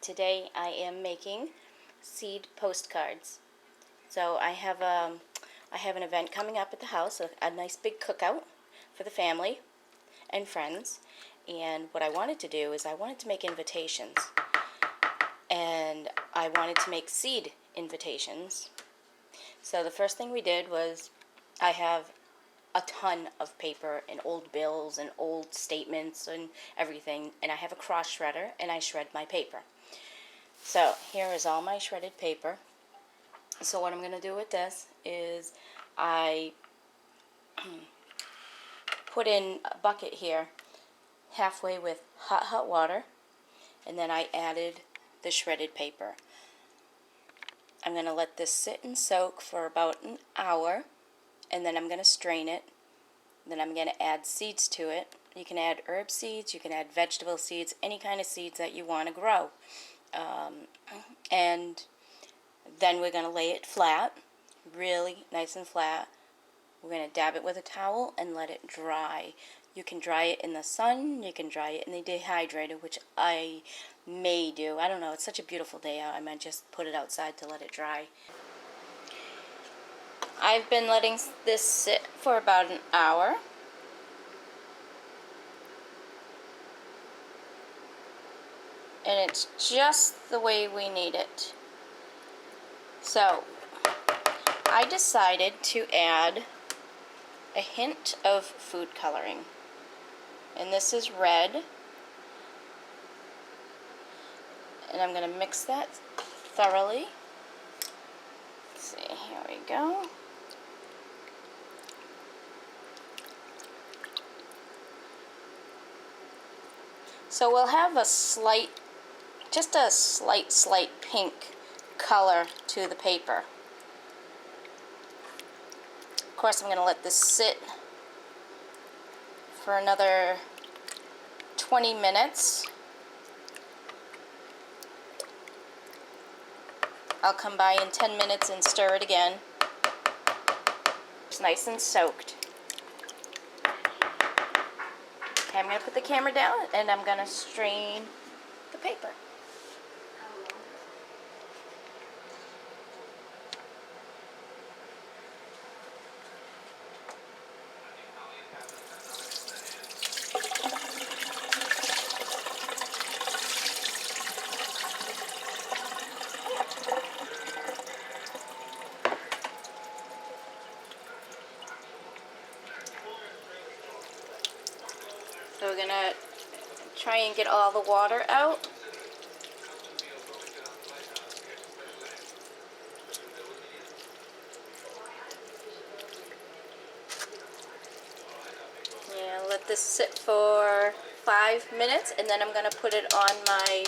Today I am making seed postcards. So I have an event coming up at the house, a nice big cookout for the family and friends. And what I wanted to do is I wanted to make invitations. And I wanted to make seed invitations. So the first thing we did was I have a ton of paper and old bills and old statements and everything, and I have a cross shredder and I shred my paper. So here is all my shredded paper. So what I'm going to do with this is I put in a bucket here halfway with hot water, and then I added the shredded paper. I'm going to let this sit and soak for about an hour, and then I'm going to strain it. Then I'm going to add seeds to it. You can add herb seeds, you can add vegetable seeds, any kind of seeds that you want to grow. And then we're going to lay it flat, really nice and flat. We're going to dab it with a towel and let it dry. You can dry it in the sun, you can dry it in the dehydrator, which I may do. I don't know, it's such a beautiful day out, I might just put it outside to let it dry. I've been letting this sit for about an hour. And it's just the way we need it. So, I decided to add a hint of food coloring. And this is red. And I'm going to mix that thoroughly. Let's see, here we go. So we'll have a slight, just a slight pink color to the paper. Of course, I'm going to let this sit for another 20 minutes. I'll come by in 10 minutes and stir it again. It's nice and soaked. Okay, I'm going to put the camera down and I'm going to strain the paper. So we're going to try and get all the water out. Yeah, let this sit for 5 minutes and then I'm going to put it on my,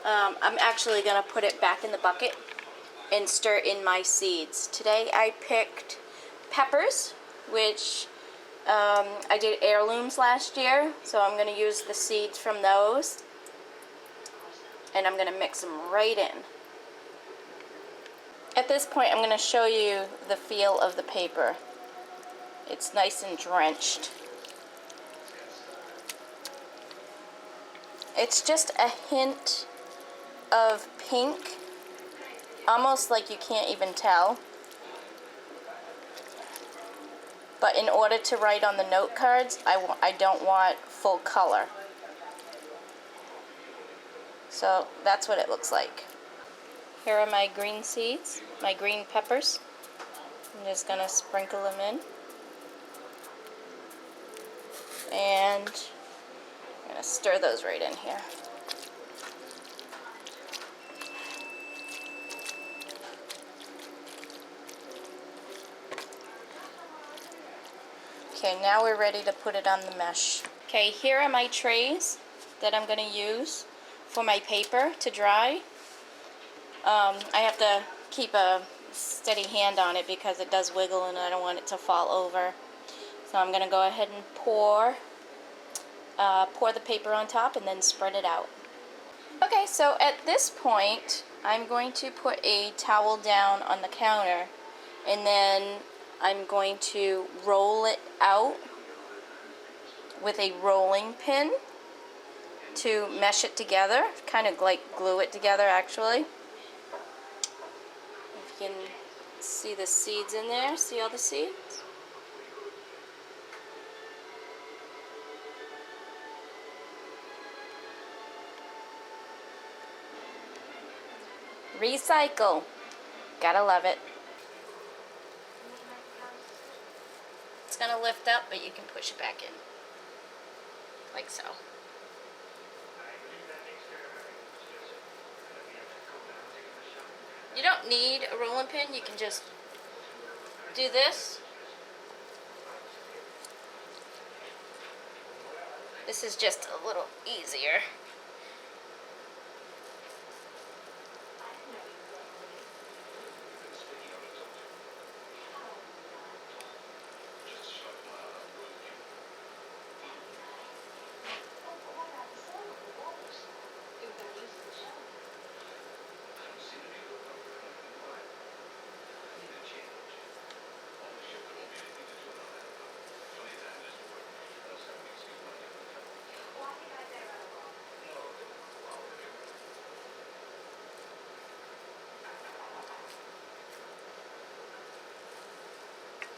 I'm actually going to put it back in the bucket and stir in my seeds. Today I picked peppers, which I did heirlooms last year, so I'm going to use the seeds from those, and I'm going to mix them right in. At this point, I'm going to show you the feel of the paper. It's nice and drenched. It's just a hint of pink, almost like you can't even tell. But in order to write on the note cards, I don't want full color. So that's what it looks like. Here are my green seeds, my green peppers. I'm just going to sprinkle them in. And I'm going to stir those right in here. Okay, now we're ready to put it on the mesh. Okay, here are my trays that I'm going to use for my paper to dry. I have to keep a steady hand on it because it does wiggle and I don't want it to fall over. So I'm going to go ahead and pour the paper on top and then spread it out. Okay, so at this point, I'm going to put a towel down on the counter and then I'm going to roll it out with a rolling pin to mesh it together, kind of like glue it together actually. If you can see the seeds in there, see all the seeds? Recycle. Gotta love it. It's gonna lift up, but you can push it back in. Like so. You don't need a rolling pin, you can just do this. This is just a little easier.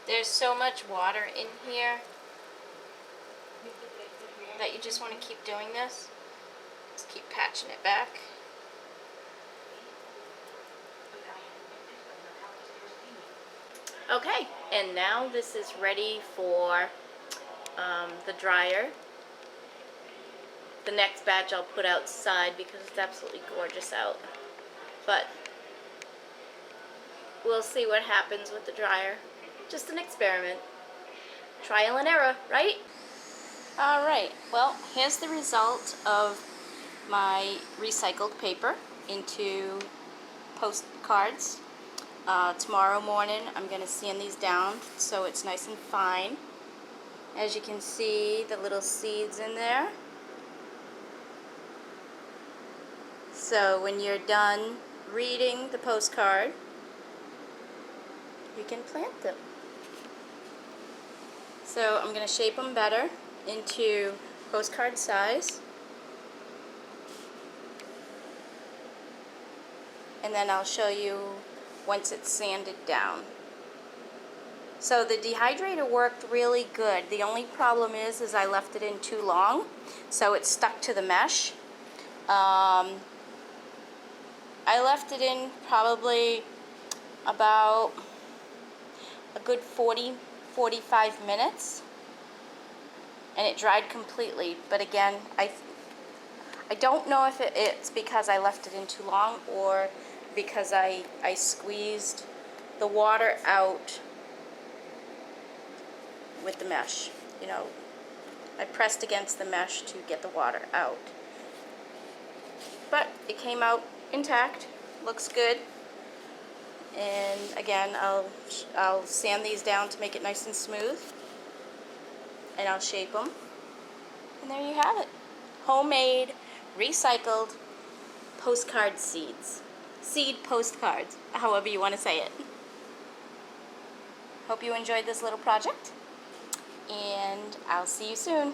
There's so much water in here that you just want to keep doing this. Just keep patching it back. Okay, and now this is ready for the dryer. The next batch I'll put outside because it's absolutely gorgeous out. But we'll see what happens with the dryer. Just an experiment. Trial and error, right? Alright, well, here's the result of my recycled paper into postcards. Tomorrow morning I'm going to sand these down so it's nice and fine. As you can see, the little seeds in there. So when you're done reading the postcard, you can plant them. So I'm going to shape them better into postcard size. And then I'll show you once it's sanded down. So the dehydrator worked really good. The only problem is I left it in too long, so it stuck to the mesh. I left it in probably about a good 40-45 minutes, and it dried completely. But again, I don't know if it's because I left it in too long or because I squeezed the water out with the mesh. You know, I pressed against the mesh to get the water out. But it came out intact, looks good. And again, I'll sand these down to make it nice and smooth. And I'll shape them. And there you have it. Homemade, recycled postcard seeds. Seed postcards, however you want to say it. Hope you enjoyed this little project. And I'll see you soon.